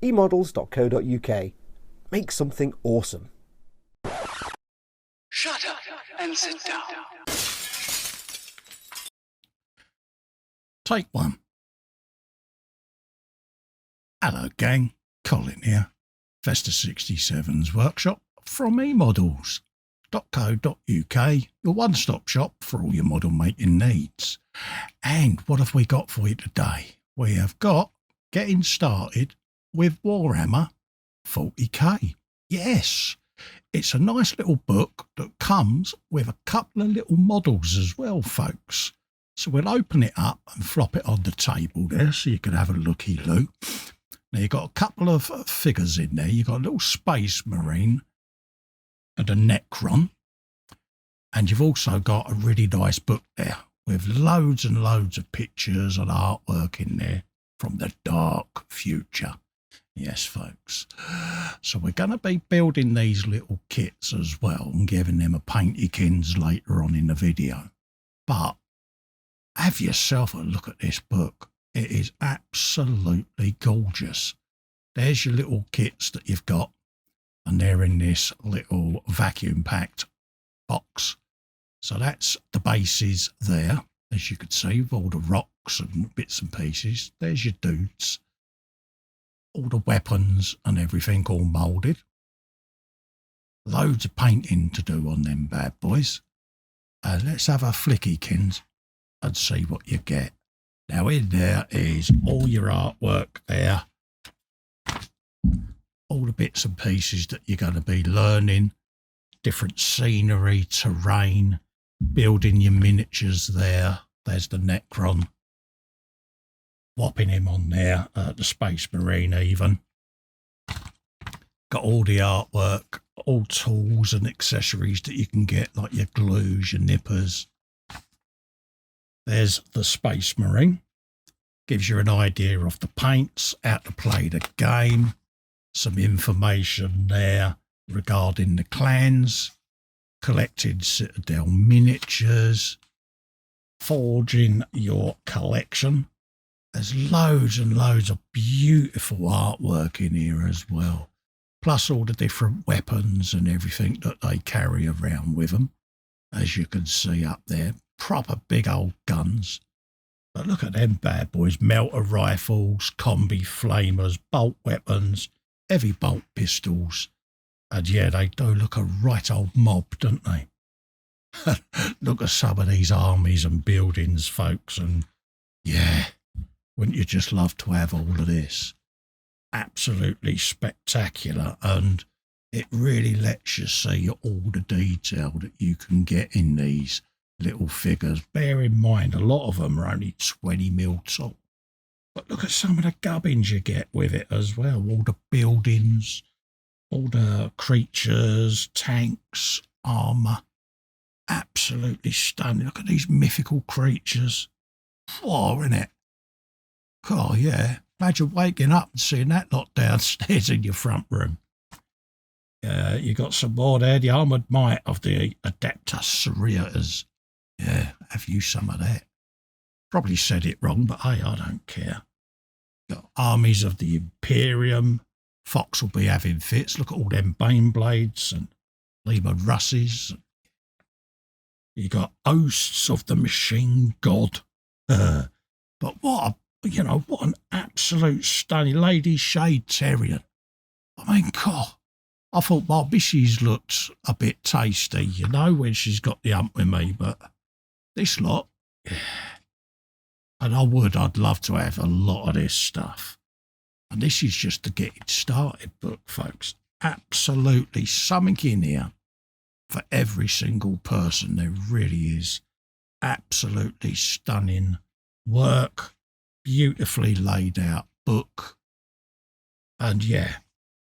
eModels.co.uk. Make something awesome. Shut up and sit down. Take one. Hello gang, Colin here, Festa 67's workshop from eModels.co.uk, your one-stop shop for all your model making needs. And what have we got for you today? We have got Getting Started with Warhammer 40K. Yes, it's a nice little book that comes with a couple of little models as well, folks. So we'll open it up and flop it on the table there so you can have a looky-loo. Now you've got a couple of figures in there. You've got a little Space Marine and a Necron. And you've also got a really nice book there with loads and loads of pictures and artwork in there from the dark future. Yes, folks. So we're going to be building these little kits as well and giving them a paintykins later on in the video. But have yourself a look at this book. It is absolutely gorgeous. There's your little kits that you've got, and they're in this little vacuum-packed box. So that's the bases there, as you can see, with all the rocks and bits and pieces. There's your dudes. All the weapons and everything all moulded. Loads of painting to do on them bad boys. Let's have a flickykins and see what you get. Now in there is all your artwork there, all the bits and pieces that you're going to be learning, different scenery, terrain, building your miniatures there. There's the Necron, whopping him on there, the Space Marine even. Got all the artwork, all tools and accessories that you can get, like your glues, your nippers. There's the Space Marine. Gives you an idea of the paints, how to play the game. Some information there regarding the clans. Collecting Citadel miniatures. Forging your collection. There's loads and loads of beautiful artwork in here as well. Plus all the different weapons and everything that they carry around with them. As you can see up there. Proper big old guns. But look at them bad boys. Melter rifles, combi flamers, bolt weapons, heavy bolt pistols. And yeah, they do look a right old mob, don't they? Look at some of these armies and buildings, folks. And yeah, wouldn't you just love to have all of this? Absolutely spectacular. And it really lets you see all the detail that you can get in these little figures. Bear in mind, a lot of them are only 20mm tall. But look at some of the gubbins you get with it as well. All the buildings, all the creatures, tanks, armour. Absolutely stunning. Look at these mythical creatures. Oh, isn't it? Oh, yeah. Imagine waking up and seeing that lot downstairs in your front room. You got some more there. The armoured might of the Adeptus Seriators. Yeah, have you some of that? Probably said it wrong, but hey, I don't care. Got armies of the Imperium. Fox will be having fits. Look at all them Baneblades and Lehman Russes. You got hosts of the Machine God. But what an absolute stunning Lady Shade Terrier. I mean, God, I thought my missus looked a bit tasty, when she's got the hump with me, but this lot, yeah. And I'd love to have a lot of this stuff. And this is just the Getting Started book, folks. Absolutely something in here for every single person. There really is. Absolutely stunning work, beautifully laid out book. And yeah,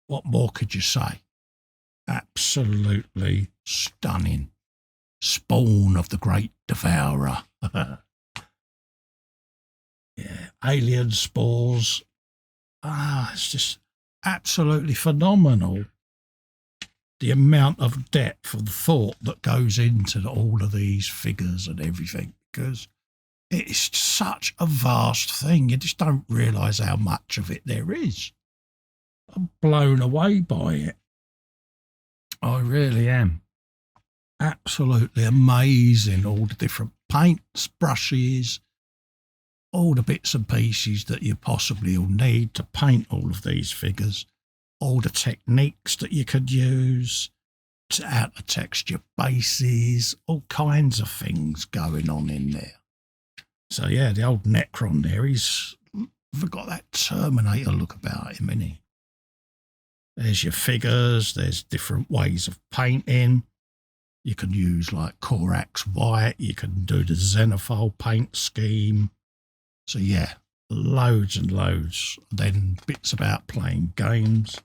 what more could you say? Absolutely stunning. Spawn of the Great Devourer. Yeah, alien spores. It's just absolutely phenomenal. The amount of depth and thought that goes into all of these figures and everything, because it's such a vast thing. You just don't realise how much of it there is. I'm blown away by it. I really am. Absolutely amazing. All the different paints, brushes, all the bits and pieces that you possibly will need to paint all of these figures, all the techniques that you could use to add the texture bases, all kinds of things going on in there. So yeah, the old Necron there, he's got that Terminator look about him, isn't he? There's your figures, there's different ways of painting. You can use like Corax White, you can do the Xenophil paint scheme. So yeah, loads and loads. Then bits about playing games.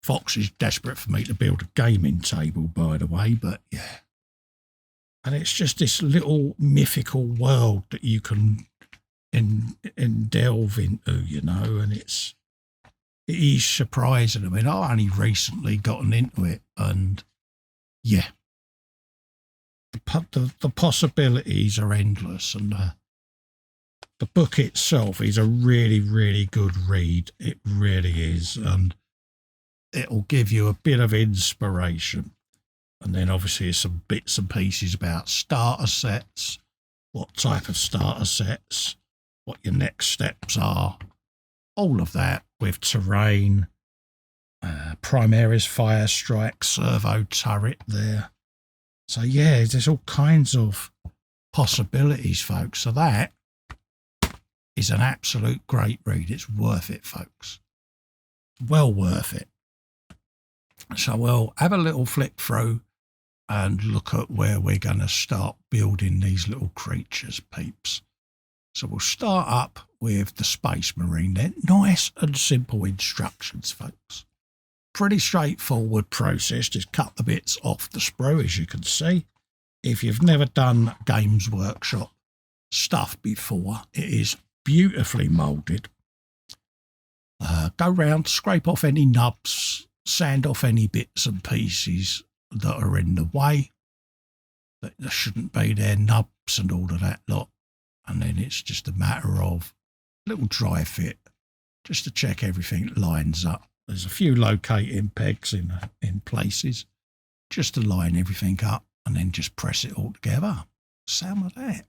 Fox is desperate for me to build a gaming table, by the way, but yeah. And it's just this little mythical world that you can delve into, you know, and it is surprising. I mean, I've only recently gotten into it, and yeah, the possibilities are endless, and the book itself is a really, really good read. It really is, and it'll give you a bit of inspiration. And then obviously some bits and pieces about starter sets, what type of starter sets, what your next steps are, all of that with terrain, Primaris Fire Strike, servo turret there. So yeah, there's all kinds of possibilities, folks. So that is an absolute great read. It's worth it, folks. Well worth it. So we'll have a little flick through and look at where we're going to start building these little creatures, peeps. So we'll start up with the Space Marine then. Nice and simple instructions, folks. Pretty straightforward process. Just cut the bits off the sprue, as you can see. If you've never done Games Workshop stuff before, it is beautifully moulded. Go round, scrape off any nubs, sand off any bits and pieces that are in the way, that there shouldn't be there, nubs and all of that lot. And then it's just a matter of a little dry fit, just to check everything lines up. There's a few locating pegs in places, just to line everything up, and then just press it all together. Sound like that.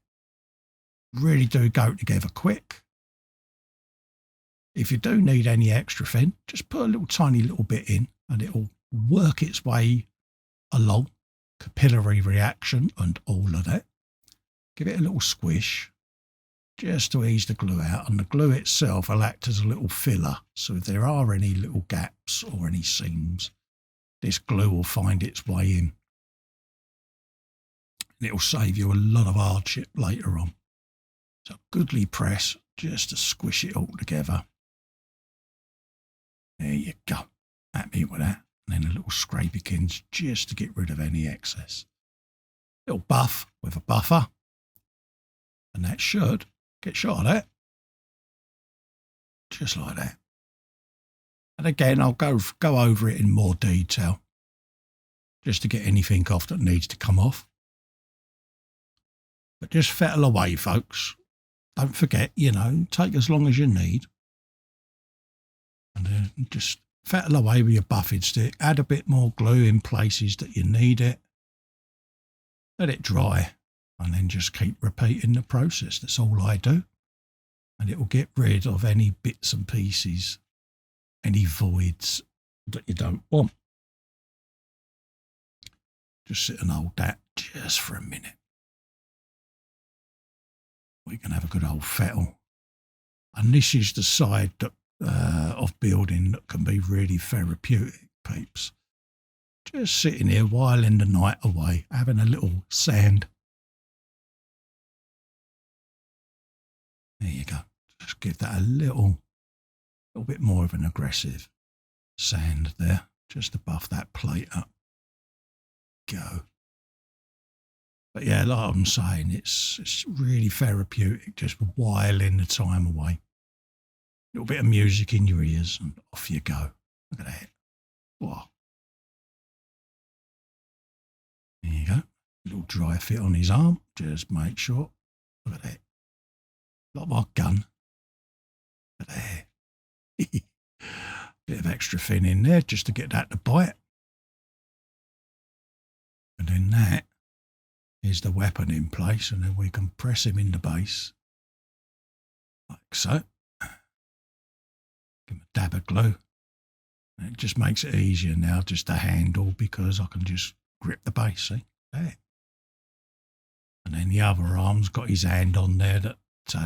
Really do go together quick. If you do need any extra fin, just put a little tiny little bit in, and it'll work its way along, capillary reaction and all of that. Give it a little squish just to ease the glue out, and the glue itself will act as a little filler. So if there are any little gaps or any seams, this glue will find its way in. And it'll save you a lot of hardship later on. So goodly press just to squish it all together. There you go. Happy with that. And then a little scrapikins just to get rid of any excess. Little buff with a buffer. And that should get shot at. Just like that. And again, I'll go over it in more detail, just to get anything off that needs to come off. But just fettle away, folks. Don't forget, you know, take as long as you need. And then just fettle away with your buffing stick. Add a bit more glue in places that you need it. Let it dry. And then just keep repeating the process. That's all I do. And it will get rid of any bits and pieces, any voids that you don't want. Just sit and hold that just for a minute. We can have a good old fettle. And this is the side that, of building that can be really therapeutic, peeps. Just sitting here whiling the night away, having a little sand. There you go. Just give that a little bit more of an aggressive sand there, just to buff that plate up. Go. But yeah, like I'm saying, it's really therapeutic, just whiling the time away. A little bit of music in your ears and off you go. Look at that. Wow. There you go. A little dry fit on his arm. Just make sure. Look at that. Like my gun. Look at that. Bit of extra fin in there just to get that to bite. And then that is the weapon in place, and then we can press him in the base like so. Give him a dab of glue. And it just makes it easier now just to handle, because I can just grip the base, see? There. And then the other arm's got his hand on there that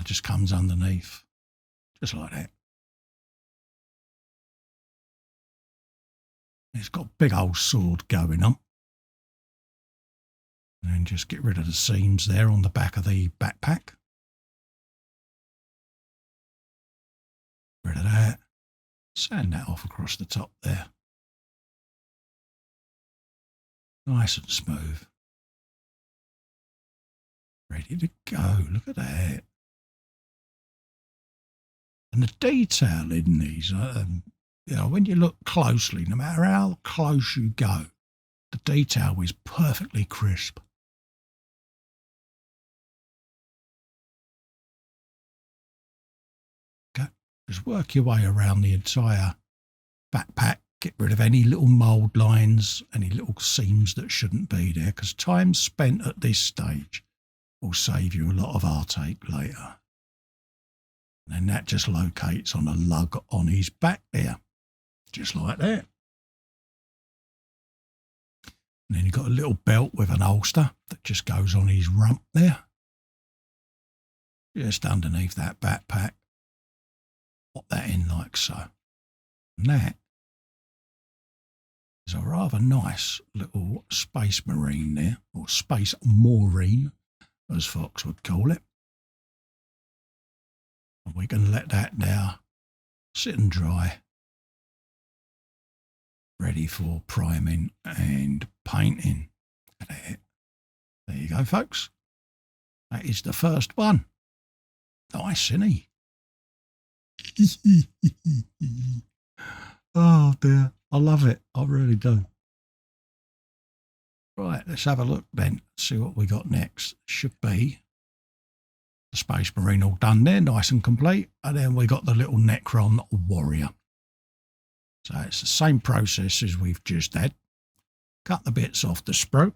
just comes underneath, just like that. It's got a big old sword going on. And then just get rid of the seams there on the back of the backpack. Rid of that. Sand that off across the top there. Nice and smooth. Ready to go. Look at that. And the detail in these, you know, when you look closely, no matter how close you go, the detail is perfectly crisp. Okay. Just work your way around the entire backpack. Get rid of any little mould lines, any little seams that shouldn't be there, because time spent at this stage will save you a lot of heartache later. And then that just locates on a lug on his back there, just like that. And then you've got a little belt with an holster that just goes on his rump there, just underneath that backpack. Pop that in like so. And that is a rather nice little space marine there, or space maureen, as Fox would call it. And we can let that now sit and dry, ready for priming and painting. There you go, folks. That is the first one. Nice, isn't he? Oh dear, I love it. I really do. Right, let's have a look then, see what we got next. Should be the Space Marine all done there, nice and complete. And then we got the little Necron warrior. So it's the same process as we've just had. Cut the bits off the sprue.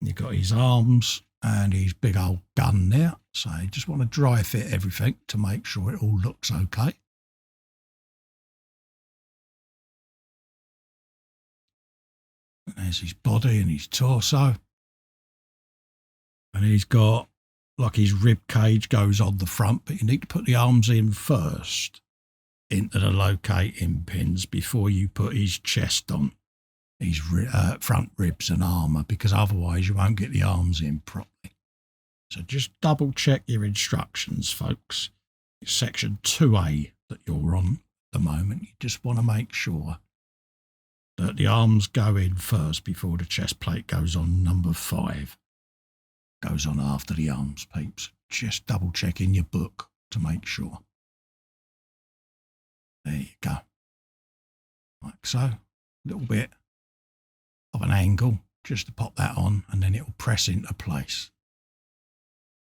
You've got his arms and his big old gun there. So you just want to dry fit everything to make sure it all looks okay. And there's his body and his torso. And he's got, like, his rib cage goes on the front, but you need to put the arms in first into the locating pins before you put his chest on, his front ribs and armour, because otherwise you won't get the arms in properly. So just double check your instructions, folks. It's section 2A that you're on at the moment. You just want to make sure that the arms go in first before the chest plate goes on. Number 5 goes on after the arms, peeps. Just double check in your book to make sure. There you go. Like so. A little bit of an angle just to pop that on, and then it will press into place.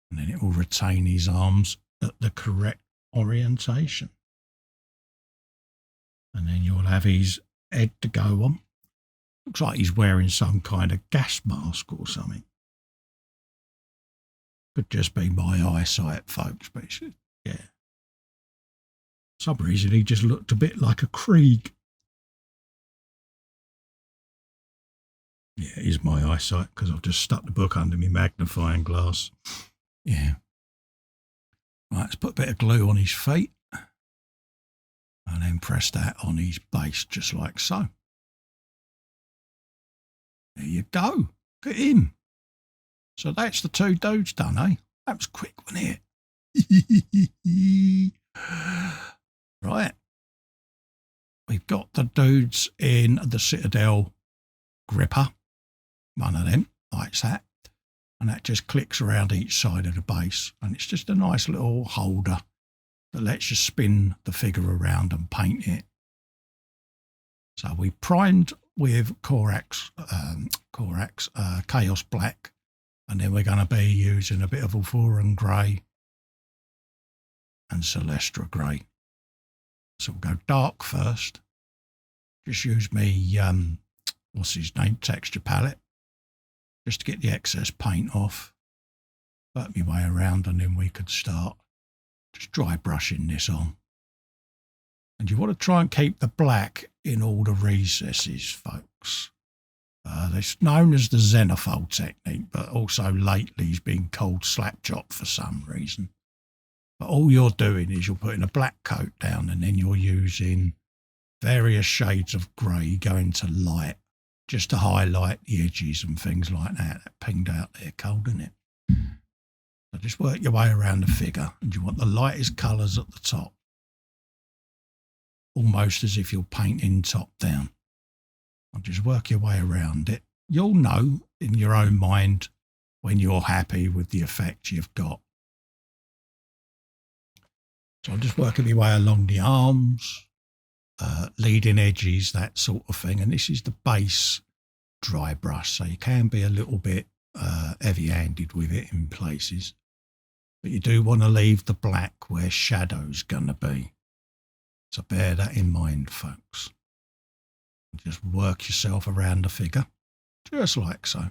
And then it will retain his arms at the correct orientation. And then you'll have his head to go on. Looks like he's wearing some kind of gas mask or something. Could just be my eyesight, folks, but it's, yeah. For some reason he just looked a bit like a Krieg. Yeah, it is my eyesight because I've just stuck the book under my magnifying glass. Yeah. Right, let's put a bit of glue on his feet and then press that on his base just like so. There you go. Look at him. So that's the 2 dudes done, eh? That was quick, wasn't it? Right. We've got the dudes in the Citadel gripper. One of them, like that. And that just clicks around each side of the base. And it's just a nice little holder that lets you spin the figure around and paint it. So we primed with Corax Chaos Black. And then we're going to be using a bit of Ulforan Grey and Celestra Grey So we'll go dark first. Just use me, what's his name, texture palette, just to get the excess paint off. Work my way around, and then we could start just dry brushing this on. And you want to try and keep the black in all the recesses, folks. It's known as the Xenofold technique, but also lately it's been called slap chop for some reason. But all you're doing is you're putting a black coat down, and then you're using various shades of grey going to light, just to highlight the edges and things like that. That pinged out there cold, isn't it? So just work your way around the figure, and you want the lightest colours at the top, almost as if you're painting top down. And just work your way around it. You'll know in your own mind when you're happy with the effect you've got. So I'm just working my way along the arms, leading edges, that sort of thing. And this is the base dry brush, so you can be a little bit heavy-handed with it in places. But you do want to leave the black where shadow's going to be. So bear that in mind, folks. Just work yourself around the figure, just like so.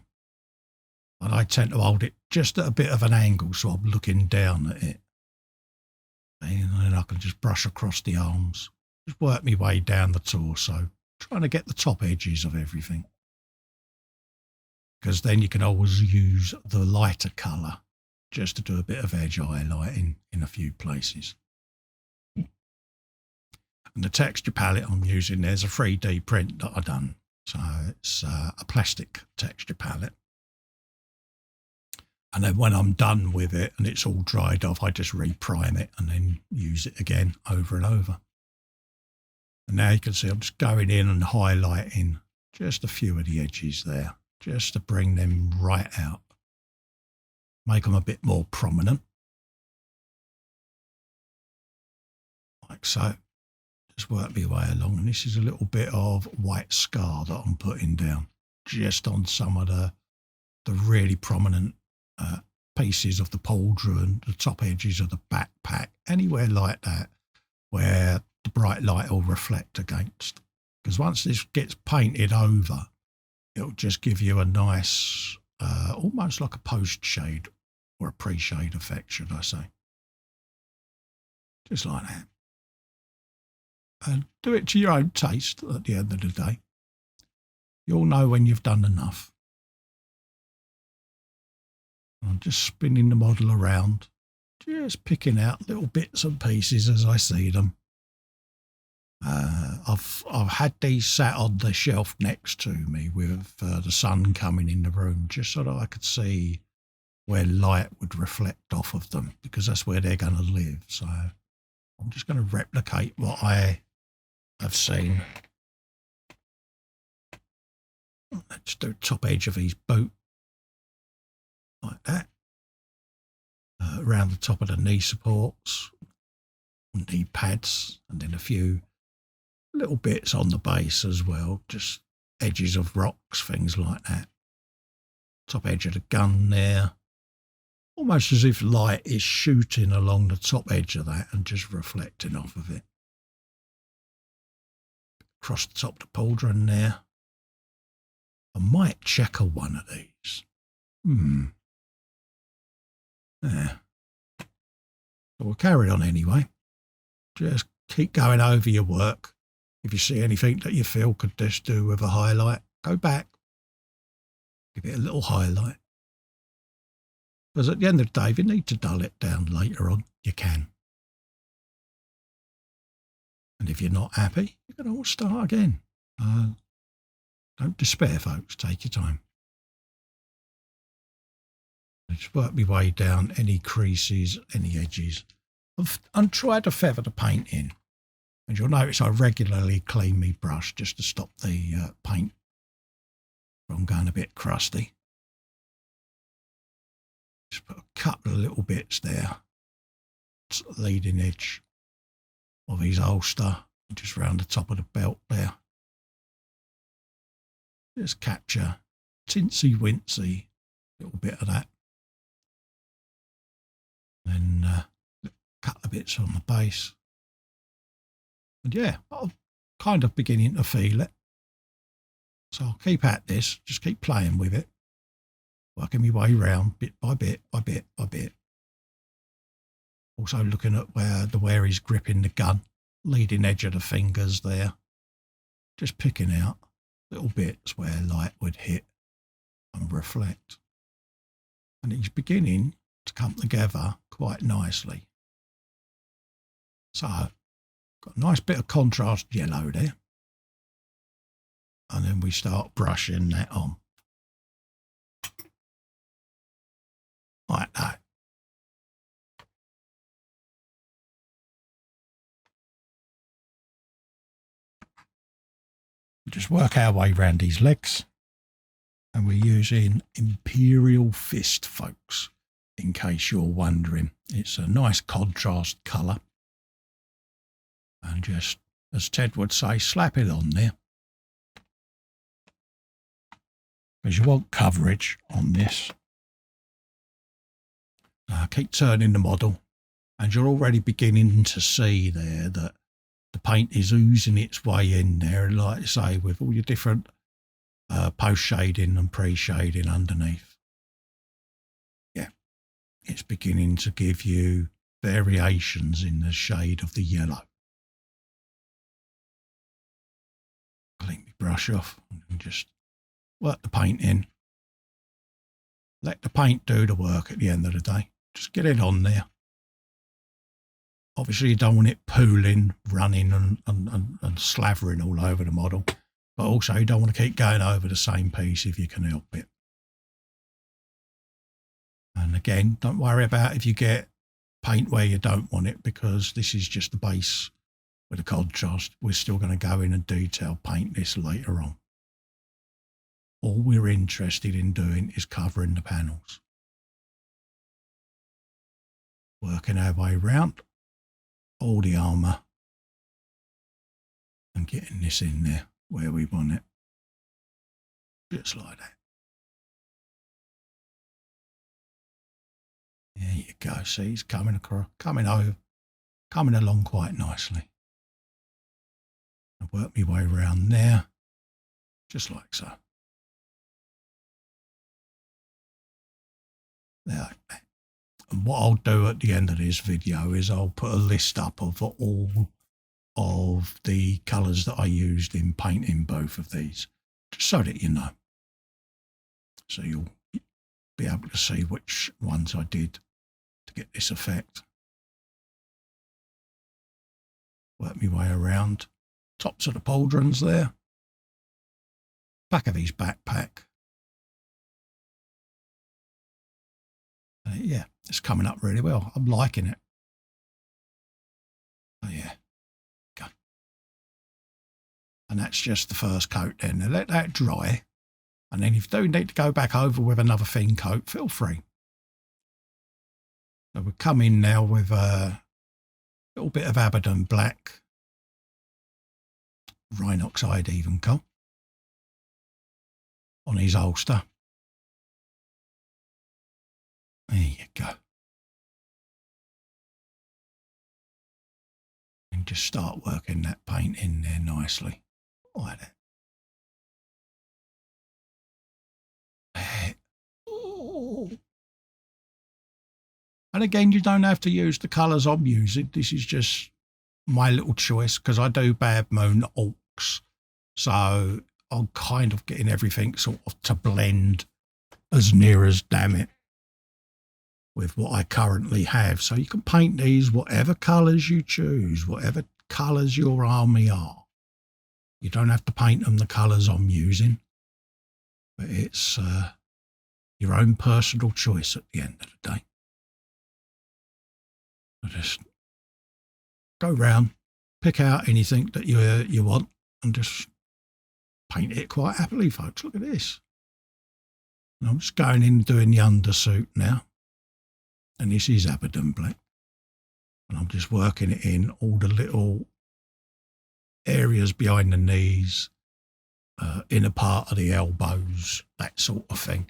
And I tend to hold it just at a bit of an angle, so I'm looking down at it. And then I can just brush across the arms, just work my way down the torso, trying to get the top edges of everything. Because then you can always use the lighter colour just to do a bit of edge highlighting in a few places. And the texture palette I'm using, there's a 3D print that I've done. So it's a plastic texture palette. And then when I'm done with it and it's all dried off, I just reprime it and then use it again over and over. And now you can see I'm just going in and highlighting just a few of the edges there, just to bring them right out. Make them a bit more prominent. Like so. Just work my way along, and this is a little bit of white scar that I'm putting down just on some of the really prominent pieces of the pauldron, the top edges of the backpack, anywhere like that where the bright light will reflect against. Because once this gets painted over, it'll just give you a nice, almost like a post shade or a pre-shade effect, should I say. Just like that. And do it to your own taste at the end of the day. You'll know when you've done enough. I'm just spinning the model around, just picking out little bits and pieces as I see them. I've had these sat on the shelf next to me with the sun coming in the room, just so that I could see where light would reflect off of them, because that's where they're going to live. So I'm just going to replicate what I have seen. Let's do top edge of his boot, like that. Around the top of the knee supports, knee pads, and then a few little bits on the base as well, just edges of rocks, things like that. Top edge of the gun there, almost as if light is shooting along the top edge of that and just reflecting off of it. Across the top of the pauldron there. I might checker one of these. Yeah. So we'll carry on anyway. Just keep going over your work. If you see anything that you feel could just do with a highlight, go back. Give it a little highlight. Because at the end of the day, if you need to dull it down later on, you can. And if you're not happy, you can always start again. Don't despair, folks. Take your time. Just work my way down any creases, any edges. And try to feather the paint in. And you'll notice I regularly clean my brush just to stop the paint from going a bit crusty. Just put a couple of little bits there. It's the leading edge of his holster, just round the top of the belt there. Just capture tinsy wincy little bit of that. Then a couple of bits on the base. And yeah, I'm kind of beginning to feel it. So I'll keep at this, just keep playing with it, working my way around bit by bit by bit by bit. Also looking at where he's gripping the gun, leading edge of the fingers there. Just picking out little bits where light would hit and reflect. And he's beginning to come together quite nicely. So, got a nice bit of contrast yellow there. And then we start brushing that on. Like that. Just work our way around these legs. And we're using Imperial Fist, folks, in case you're wondering. It's a nice contrast colour. And just, as Ted would say, slap it on there. Because you want coverage on this. Keep turning the model. And you're already beginning to see there that the paint is oozing its way in there, like I say, with all your different post-shading and pre-shading underneath. Yeah, it's beginning to give you variations in the shade of the yellow. Clean my brush off and just work the paint in. Let the paint do the work at the end of the day. Just get it on there. Obviously, you don't want it pooling, running and slavering all over the model. But also, you don't want to keep going over the same piece if you can help it. And again, don't worry about if you get paint where you don't want it, because this is just the base with the contrast. We're still going to go in and detail paint this later on. All we're interested in doing is covering the panels. Working our way around all the armour and getting this in there where we want it. Just like that. There you go. See, it's coming across, coming along quite nicely. I work my way around there, just like so. There. And what I'll do at the end of this video is I'll put a list up of all of the colours that I used in painting both of these, just so that you know. So you'll be able to see which ones I did to get this effect. Work my way around. Tops of the pauldrons there. Back of his backpack. Yeah, it's coming up really well. I'm liking it. Oh yeah, go. And that's just the first coat then. Now let that dry. And then if you do need to go back over with another thin coat, feel free. So we'll come in now with a little bit of Abaddon black. Rhinoxide even coal on his holster. There you go. And just start working that paint in there nicely. Like that. And again, you don't have to use the colours I'm using. This is just my little choice because I do Bad Moon Orcs. So I'm kind of getting everything sort of to blend as near as damn it with what I currently have. So you can paint these whatever colours you choose, whatever colours your army are. You don't have to paint them the colours I'm using. But it's your own personal choice at the end of the day. So just go round, pick out anything that you want and just paint it quite happily, folks. Look at this. And I'm just going in and doing the undersuit now. And this is Abaddon black. And I'm just working it in all the little areas behind the knees, inner part of the elbows, that sort of thing.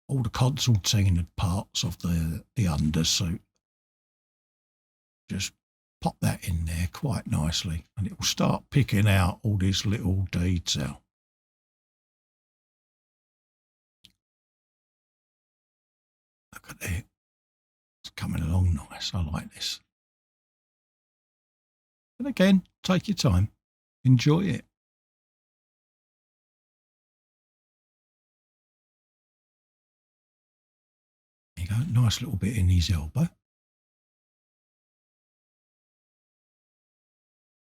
All the concertina parts of the undersuit. Just pop that in there quite nicely, and it will start picking out all this little detail. Look at it. It's coming along nice. I like this. And again, take your time. Enjoy it. There you go. Nice little bit in his elbow.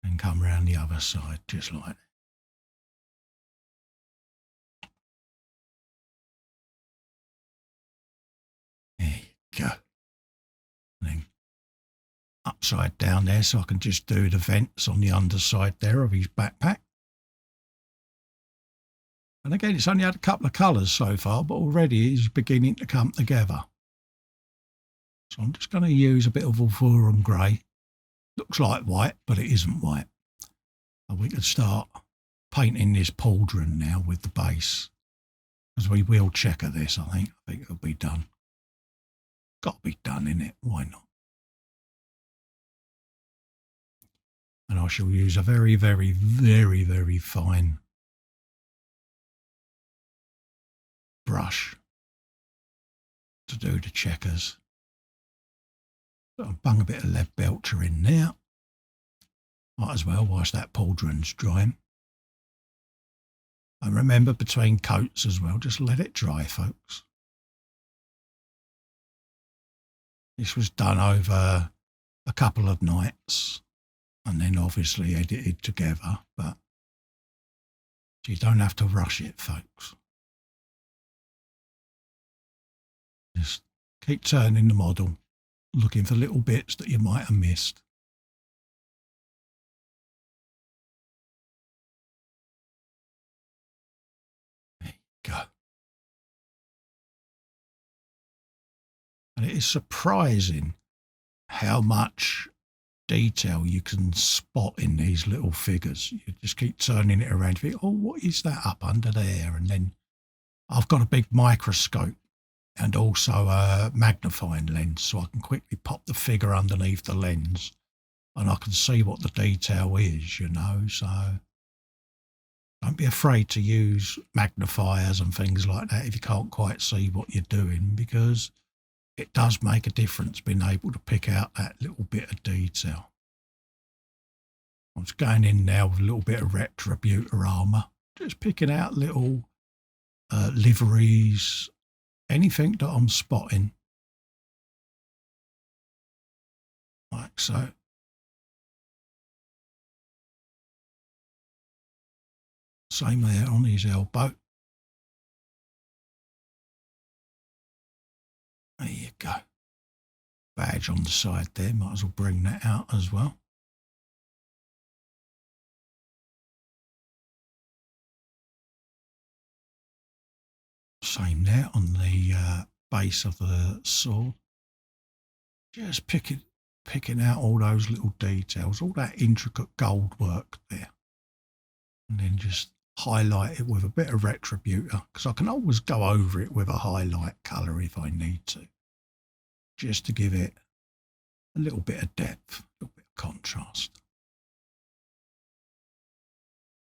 And come round the other side, just like that. There you go. And then upside down there, so I can just do the vents on the underside there of his backpack. And again, it's only had a couple of colours so far, but already it's beginning to come together. So I'm just going to use a bit of Warhammer grey. Looks like white, but it isn't white. And we can start painting this pauldron now with the base. Because we will checker this, I think. I think it'll be done. Got to be done, innit? Why not? And I shall use a very, very, very, very fine brush to do the checkers. So I'll bung a bit of lead belcher in there. Might as well whilst that pauldron's drying. And remember, between coats as well, just let it dry, folks. This was done over a couple of nights and then obviously edited together, but you don't have to rush it, folks. Just keep turning the model, looking for little bits that you might have missed. There you go. And it is surprising how much detail you can spot in these little figures. You just keep turning it around, you think, oh, what is that up under there? And then I've got a big microscope and also a magnifying lens, so I can quickly pop the figure underneath the lens and I can see what the detail is, you know. So don't be afraid to use magnifiers and things like that if you can't quite see what you're doing, because it does make a difference being able to pick out that little bit of detail. I'm just going in now with a little bit of Retributor armour, just picking out little liveries, anything that I'm spotting. Like so. Same there on his elbow. There you go. Badge on the side there, might as well bring that out as well. Same there on the base of the sword. Just picking out all those little details, all that intricate gold work there. And then just highlight it with a bit of Retributor, because I can always go over it with a highlight colour if I need to, just to give it a little bit of depth, a little bit of contrast.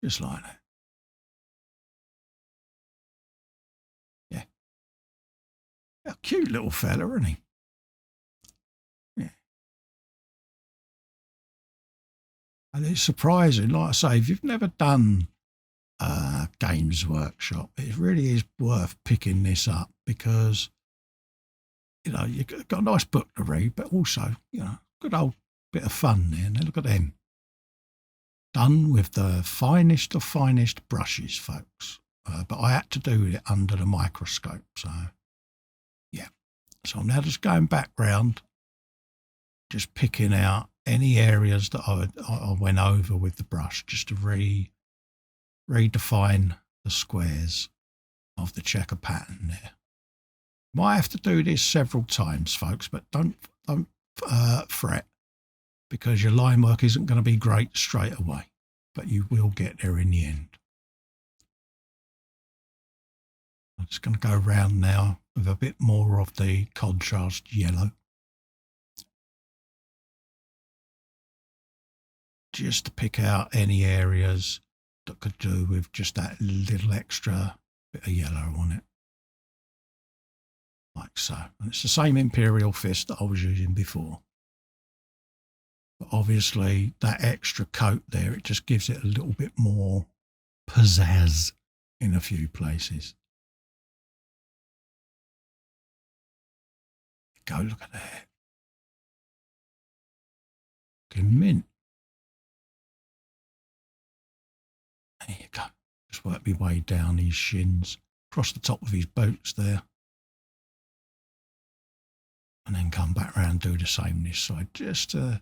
Just like that. Yeah. A cute little fella, isn't he? Yeah. And it's surprising, like I say, if you've never done Games Workshop, it really is worth picking this up, because you know you've got a nice book to read, but also, you know, good old bit of fun there. And look at them, done with the finest of finest brushes, folks. But I had to do it under the microscope, so yeah. So I'm now just going back round, just picking out any areas that I went over with the brush, just to redefine the squares of the checker pattern there. Might have to do this several times, folks, but don't fret, because your line work isn't going to be great straight away, but you will get there in the end. I'm just going to go round now with a bit more of the contrast yellow. just to pick out any areas that could do with just that little extra bit of yellow on it. Like so. And it's the same Imperial Fist that I was using before. But obviously that extra coat there, it just gives it a little bit more pizzazz in a few places. Go, look at that. Looking mint. There you go. Just work my way down his shins, across the top of his boots there. And then come back round and do the same this side. Just to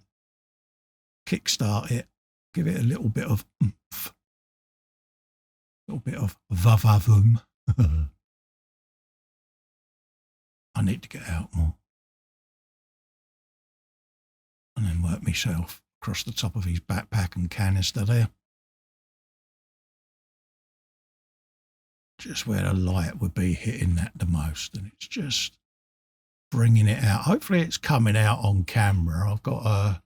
kickstart it, give it a little bit of oomph. A little bit of vavavum. I need to get out more. And then work myself across the top of his backpack and canister there. Just where the light would be hitting that the most. And it's just bringing it out. Hopefully it's coming out on camera. I've got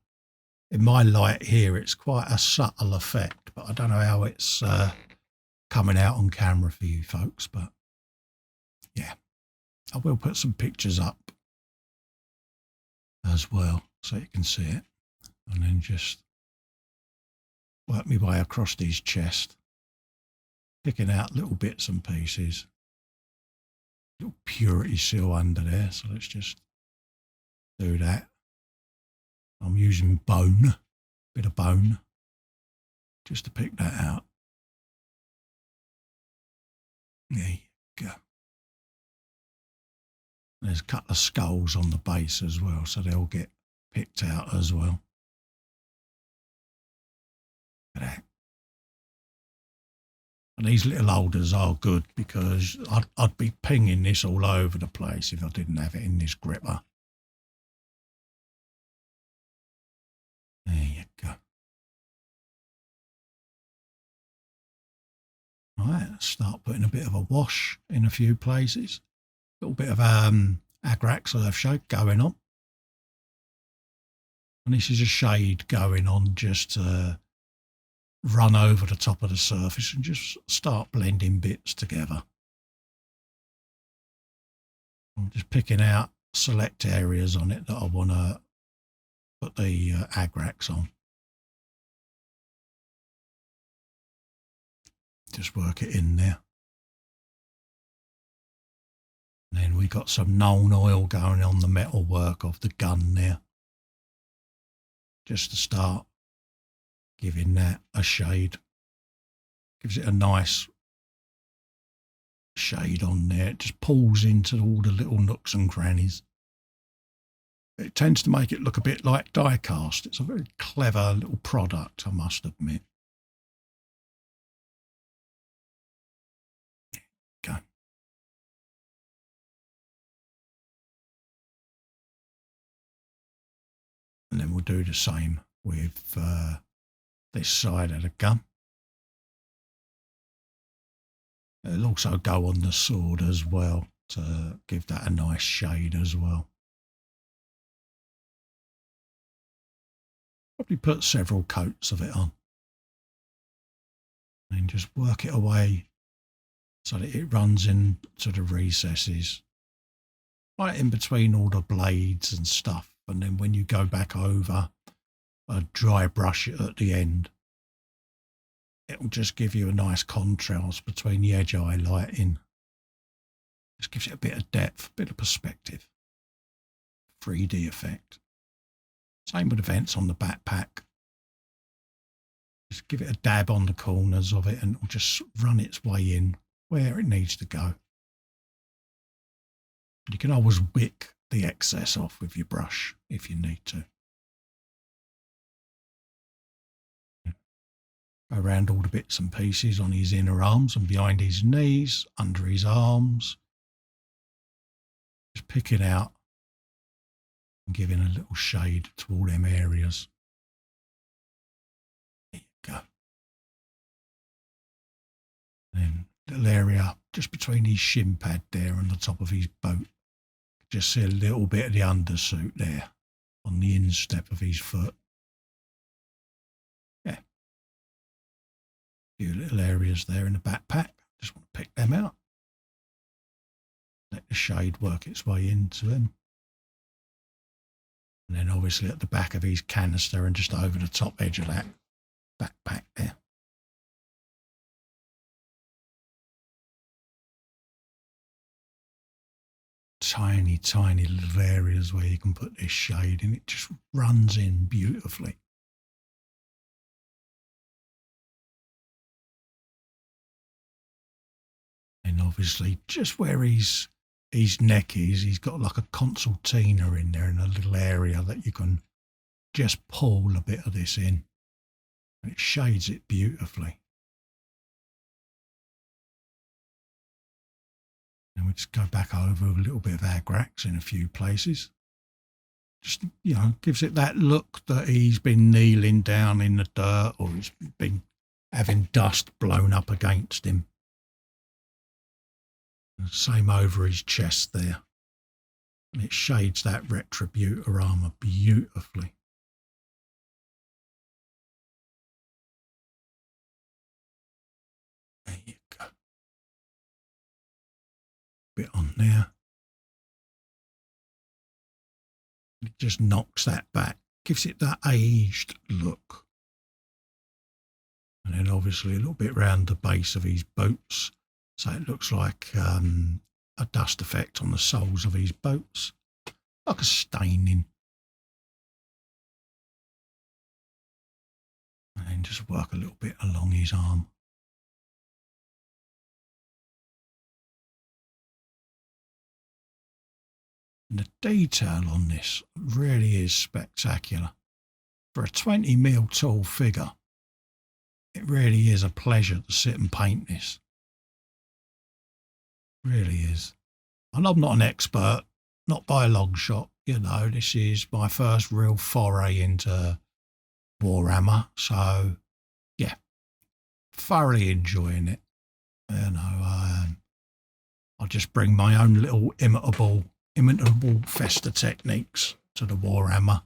in my light here, it's quite a subtle effect, but I don't know how it's coming out on camera for you folks. But yeah, I will put some pictures up as well so you can see it, and then just work my way across his chest, picking out little bits and pieces. Little purity seal under there, so let's just do that. I'm using bone, bit of bone, just to pick that out. There you go. There's a couple of skulls on the base as well, so they'll get picked out as well. Look at that. And these little holders are good because I'd be pinging this all over the place if I didn't have it in this gripper. There you go. Right, let's start putting a bit of a wash in a few places. A little bit of Agrax Earth Shade going on. And this is a shade going on just to run over the top of the surface and just start blending bits together. I'm just picking out select areas on it that I want to put the Agrax on. Just work it in there. And then we got some known oil going on the metal work of the gun there. Just to start giving that a shade. Gives it a nice shade on there. It just pulls into all the little nooks and crannies. It tends to make it look a bit like die cast. It's a very clever little product, I must admit. Go. And then we'll do the same with this side of the gun. It'll also go on the sword as well to give that a nice shade as well. Probably put several coats of it on. And just work it away so that it runs into the recesses. Right in between all the blades and stuff. And then when you go back over, a dry brush it at the end. It will just give you a nice contrast between the edge highlighting. Just gives it a bit of depth, a bit of perspective. 3D effect. Same with the vents on the backpack. Just give it a dab on the corners of it and it'll just run its way in where it needs to go. You can always wick the excess off with your brush if you need to. Go around all the bits and pieces on his inner arms and behind his knees, under his arms. Just pick it out and giving a little shade to all them areas. There you go. Then little area just between his shin pad there and the top of his boot. Just see a little bit of the undersuit there on the instep of his foot. few little areas there in the backpack. Just want to pick them out. Let the shade work its way into them. And then obviously at the back of his canister and just over the top edge of that backpack there. Tiny, tiny little areas where you can put this shade and it just runs in beautifully. And obviously just where his neck is, he's got like a concertina in there in a little area that you can just pull a bit of this in. And it shades it beautifully. And we just go back over a little bit of agrax in a few places. Just, you know, gives it that look that he's been kneeling down in the dirt or he's been having dust blown up against him. And same over his chest there. And it shades that Retributor armour beautifully. There you go. Bit on there. It just knocks that back, gives it that aged look. And then obviously a little bit round the base of his boots, so it looks like a dust effect on the soles of his boots, like a staining. And then just work a little bit along his arm. And the detail on this really is spectacular. For a 20mm tall figure, it really is a pleasure to sit and paint this. Really is. And I'm not an expert, not by a long shot. You know, this is my first real foray into Warhammer. So, yeah, thoroughly enjoying it. You know, I'll just bring my own little imitable Festa techniques to the Warhammer,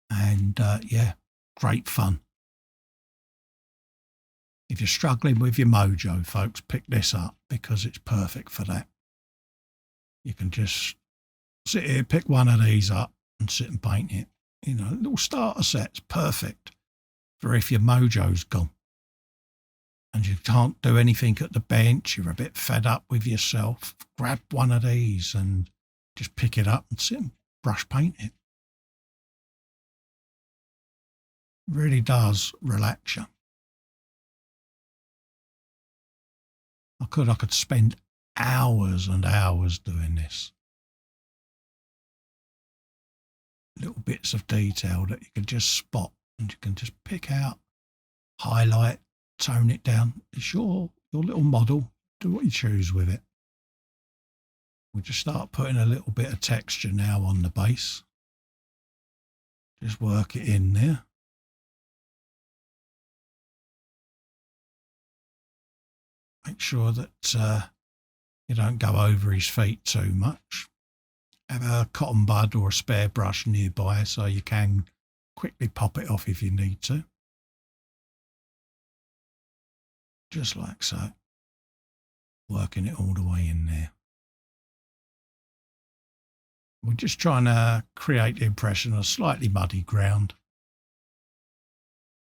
and yeah, great fun. If you're struggling with your mojo, folks, pick this up because it's perfect for that. You can just sit here, pick one of these up and sit and paint it. You know, little starter sets, perfect for if your mojo's gone and you can't do anything at the bench, you're a bit fed up with yourself, grab one of these and just pick it up and sit and brush paint it. Really does relax you. I could spend hours and hours doing this. Little bits of detail that you can just spot and you can just pick out, highlight, tone it down. It's your little model. Do what you choose with it. We'll just start putting a little bit of texture now on the base. Just work it in there. Make sure that you don't go over his feet too much. Have a cotton bud or a spare brush nearby so you can quickly pop it off if you need to. Just like so. Working it all the way in there. We're just trying to create the impression of slightly muddy ground.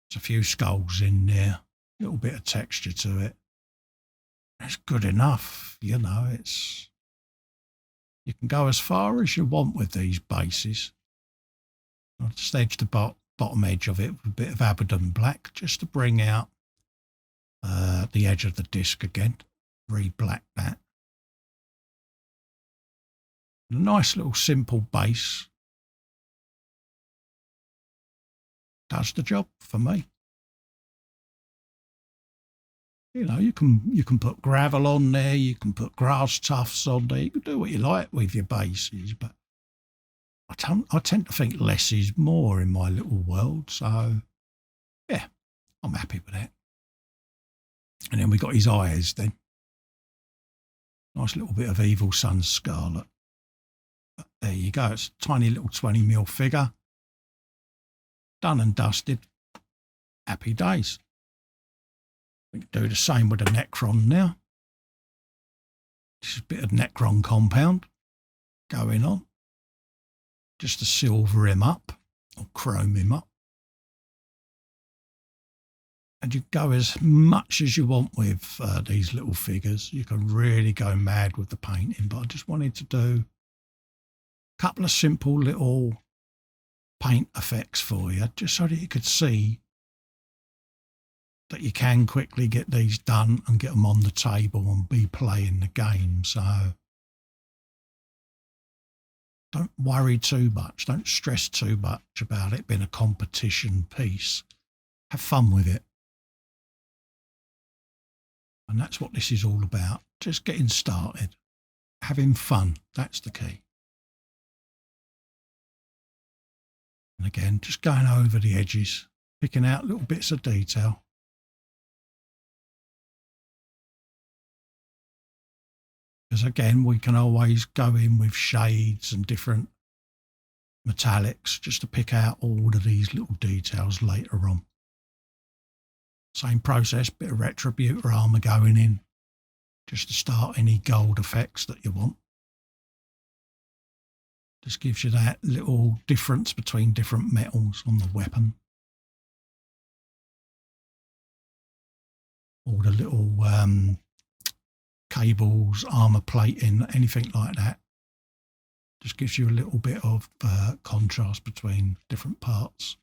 There's a few skulls in there, a little bit of texture to it. It's good enough, you know, you can go as far as you want with these bases. I'll just edge the bottom edge of it with a bit of Abaddon black just to bring out the edge of the disc again, re-black that. A nice little simple base does the job for me. You know, you can put gravel on there, you can put grass tufts on there, you can do what you like with your bases, but I tend to think less is more in my little world, so yeah, I'm happy with that. And then we got his eyes then. Nice little bit of Evil Sun Scarlet. But there you go, it's a tiny little 20mm figure. Done and dusted. Happy days. We can do the same with the necron now. This is a bit of necron compound going on, just to silver him up or chrome him up. And you go as much as you want with these little figures. You can really go mad with the painting, but I just wanted to do a couple of simple little paint effects for you, just so that you could see that you can quickly get these done and get them on the table and be playing the game. So don't worry too much, don't stress too much about it being a competition piece. Have fun with it. And that's what this is all about, just getting started, having fun, that's the key. And again, just going over the edges, picking out little bits of detail. Because again, we can always go in with shades and different metallics just to pick out all of these little details later on. Same process, bit of retributor armour going in, just to start any gold effects that you want. Just gives you that little difference between different metals on the weapon. All the little cables, armour plating, anything like that. Just gives you a little bit of contrast between different parts.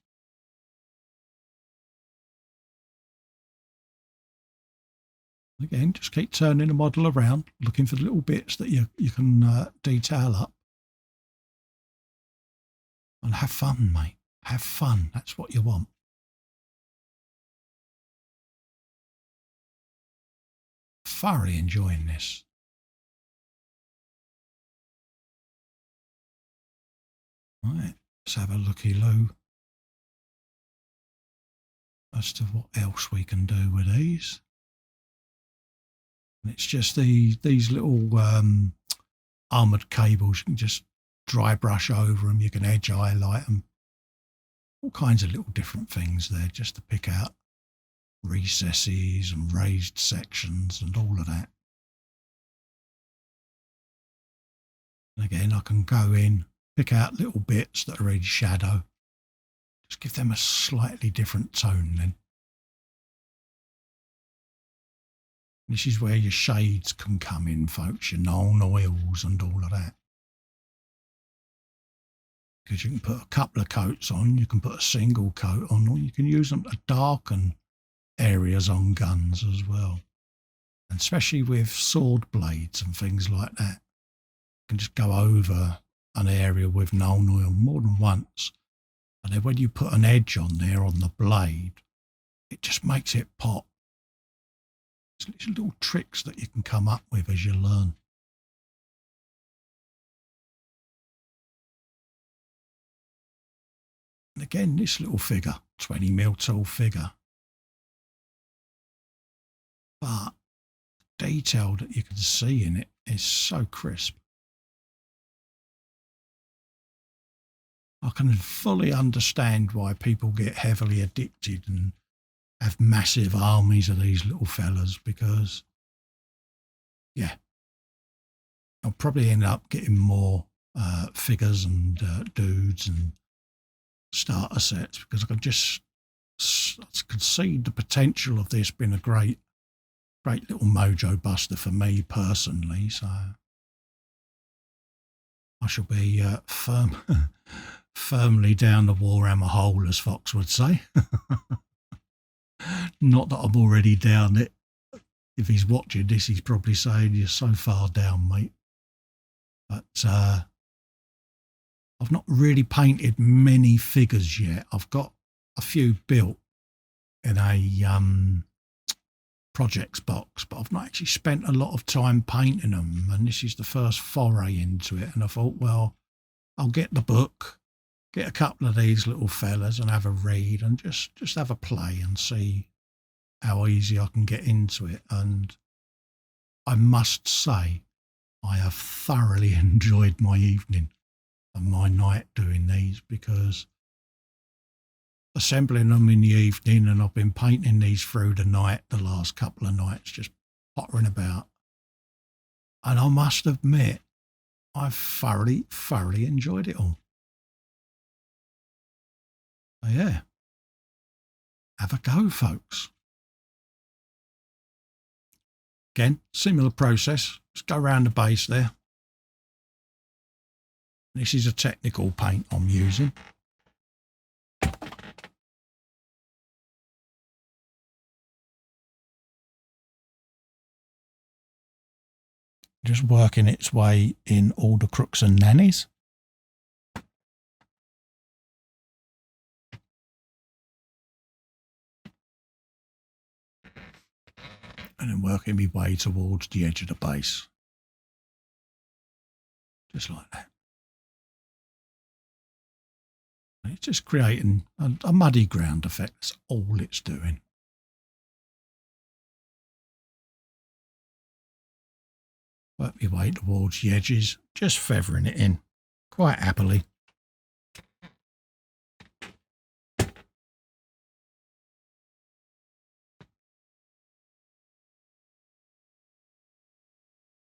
Again, just keep turning the model around, looking for the little bits that you can detail up. And have fun, mate. Have fun. That's what you want. Thoroughly enjoying this. Right, let's have a looky-loo as to what else we can do with these. And it's just these little armoured cables. You can just dry brush over them. You can edge highlight them. All kinds of little different things there just to pick out recesses and raised sections and all of that. And again, I can go in, pick out little bits that are in shadow. Just give them a slightly different tone then. This is where your shades can come in, folks, your known oils and all of that. Because you can put a couple of coats on, you can put a single coat on, or you can use them to darken areas on guns as well. And especially with sword blades and things like that. You can just go over an area with known oil more than once. And then when you put an edge on there on the blade, it just makes it pop. It's little tricks that you can come up with as you learn. And again, this little figure, 20mm tall figure. But the detail that you can see in it is so crisp. I can fully understand why people get heavily addicted and have massive armies of these little fellas, because, yeah, I'll probably end up getting more figures and dudes and starter sets, because I can see the potential of this being a great little mojo buster for me personally. So I shall be firmly down the Warhammer hole, as Fox would say. Not that I'm already down it. If he's watching this, he's probably saying, "You're so far down, mate." But I've not really painted many figures yet. I've got a few built in a projects box, but I've not actually spent a lot of time painting them. And this is the first foray into it. And I thought, well, I'll get the book, get a couple of these little fellas and have a read and just have a play and see how easy I can get into it. And I must say, I have thoroughly enjoyed my evening and my night doing these, because assembling them in the evening, and I've been painting these through the night, the last couple of nights, just pottering about. And I must admit, I've thoroughly enjoyed it all. So yeah, have a go, folks. Again, similar process. Just go around the base there. This is a technical paint I'm using. Just working its way in all the crooks and nannies. And then working my way towards the edge of the base. Just like that. And it's just creating a muddy ground effect. That's all it's doing. Work my way towards the edges, just feathering it in quite happily.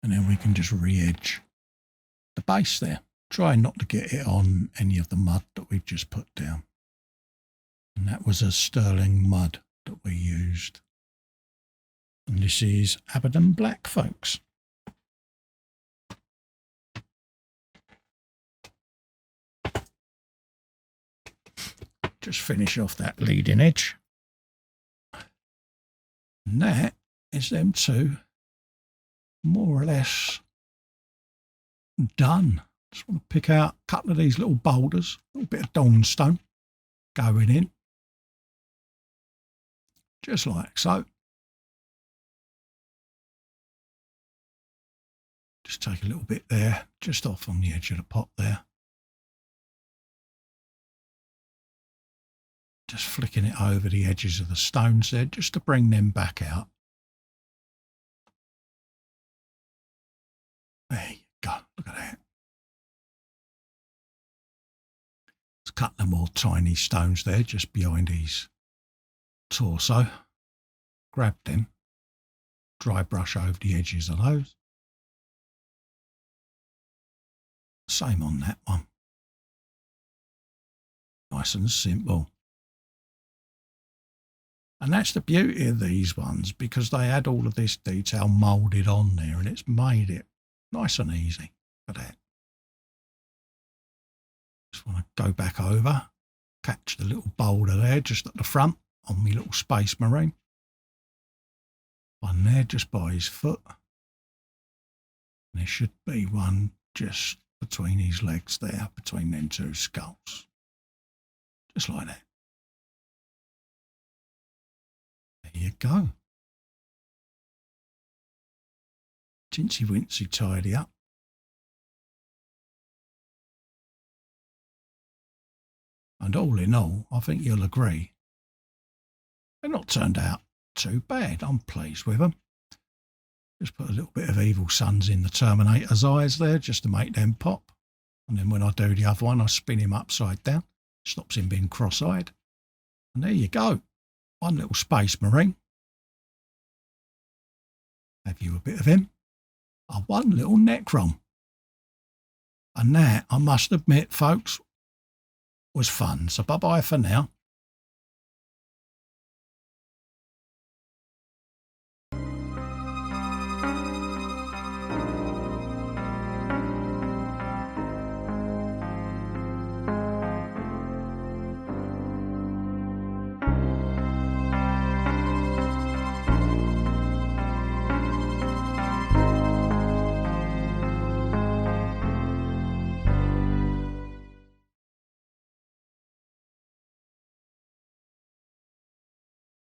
And then we can just re-edge the base there. Try not to get it on any of the mud that we've just put down. And that was a sterling mud that we used. And this is Abaddon Black, folks. Just finish off that leading edge. And that is them two more or less done. Just want to pick out a couple of these little boulders, a little bit of dawnstone going in, just like so. Just take a little bit there, just off on the edge of the pot there. Just flicking it over the edges of the stones there, just to bring them back out. There you go, look at that. There's a couple of more tiny stones there, just behind his torso. Grab them, dry brush over the edges of those. Same on that one. Nice and simple. And that's the beauty of these ones, because they had all of this detail moulded on there, and it's made it nice and easy for that. Just want to go back over, catch the little boulder there just at the front on my little Space Marine. One there just by his foot. And there should be one just between his legs there, between them two skulls. Just like that. There you go. Tinsy wincy tidy up. And all in all, I think you'll agree, they're not turned out too bad. I'm pleased with them. Just put a little bit of Evil Sons in the Terminator's eyes there, just to make them pop. And then when I do the other one, I spin him upside down. Stops him being cross-eyed. And there you go. One little Space Marine. Have you a bit of him? One little Necron. And that, I must admit, folks, was fun. So bye-bye for now.